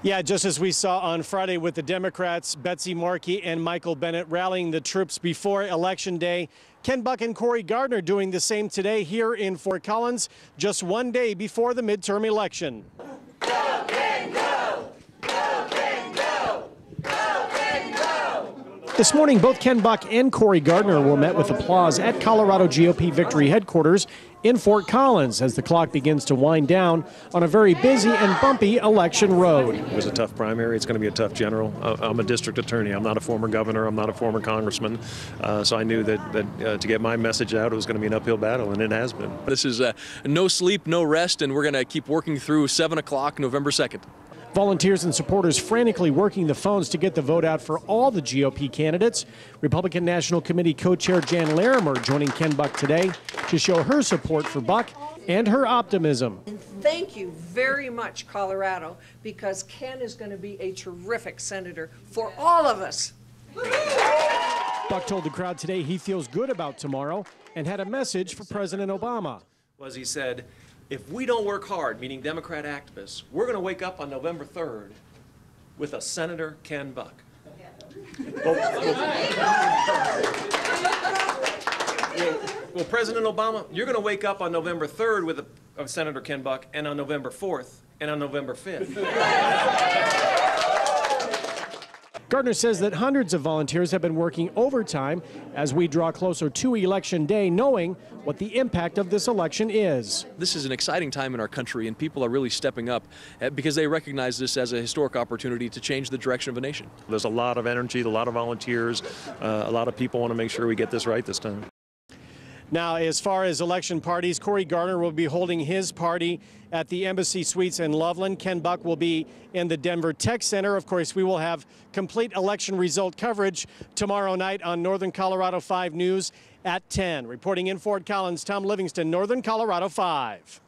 Yeah, just as we saw on Friday with the Democrats, Betsy Markey and Michael Bennett rallying the troops before Election Day. Ken Buck and Cory Gardner doing the same today here in Fort Collins, just one day before the midterm election. Go, Ken, go! Go, Ken, go! Go, Ken, go! This morning, both Ken Buck and Cory Gardner were met with applause at Colorado GOP Victory headquarters in Fort Collins as the clock begins to wind down on a very busy and bumpy election road. It was a tough primary. It's going to be a tough general. I'm a district attorney. I'm not a former governor. I'm not a former congressman. So I knew that to get my message out, it was going to be an uphill battle, and it has been. This is no sleep, no rest, and we're going to keep working through 7 o'clock November 2nd. Volunteers and supporters frantically working the phones to get the vote out for all the GOP candidates. Republican National Committee co-chair Jan Larimer joining Ken Buck today to show her support for Buck and her optimism. And thank you very much, Colorado, because Ken is going to be a terrific senator for all of us. Buck told the crowd today he feels good about tomorrow and had a message for President Obama. He said, if we don't work hard, meaning Democrat activists, we're going to wake up on November 3rd with a Senator Ken Buck. Well, President Obama, you're going to wake up on November 3rd with a Senator Ken Buck, and on November 4th, and on November 5th. Gardner says that hundreds of volunteers have been working overtime as we draw closer to Election Day, knowing what the impact of this election is. This is an exciting time in our country, and people are really stepping up because they recognize this as a historic opportunity to change the direction of a nation. There's a lot of energy, a lot of volunteers, a lot of people want to make sure we get this right this time. Now, as far as election parties, Cory Gardner will be holding his party at the Embassy Suites in Loveland. Ken Buck will be in the Denver Tech Center. Of course, we will have complete election result coverage tomorrow night on Northern Colorado 5 News at 10. Reporting in Fort Collins, Tom Livingston, Northern Colorado 5.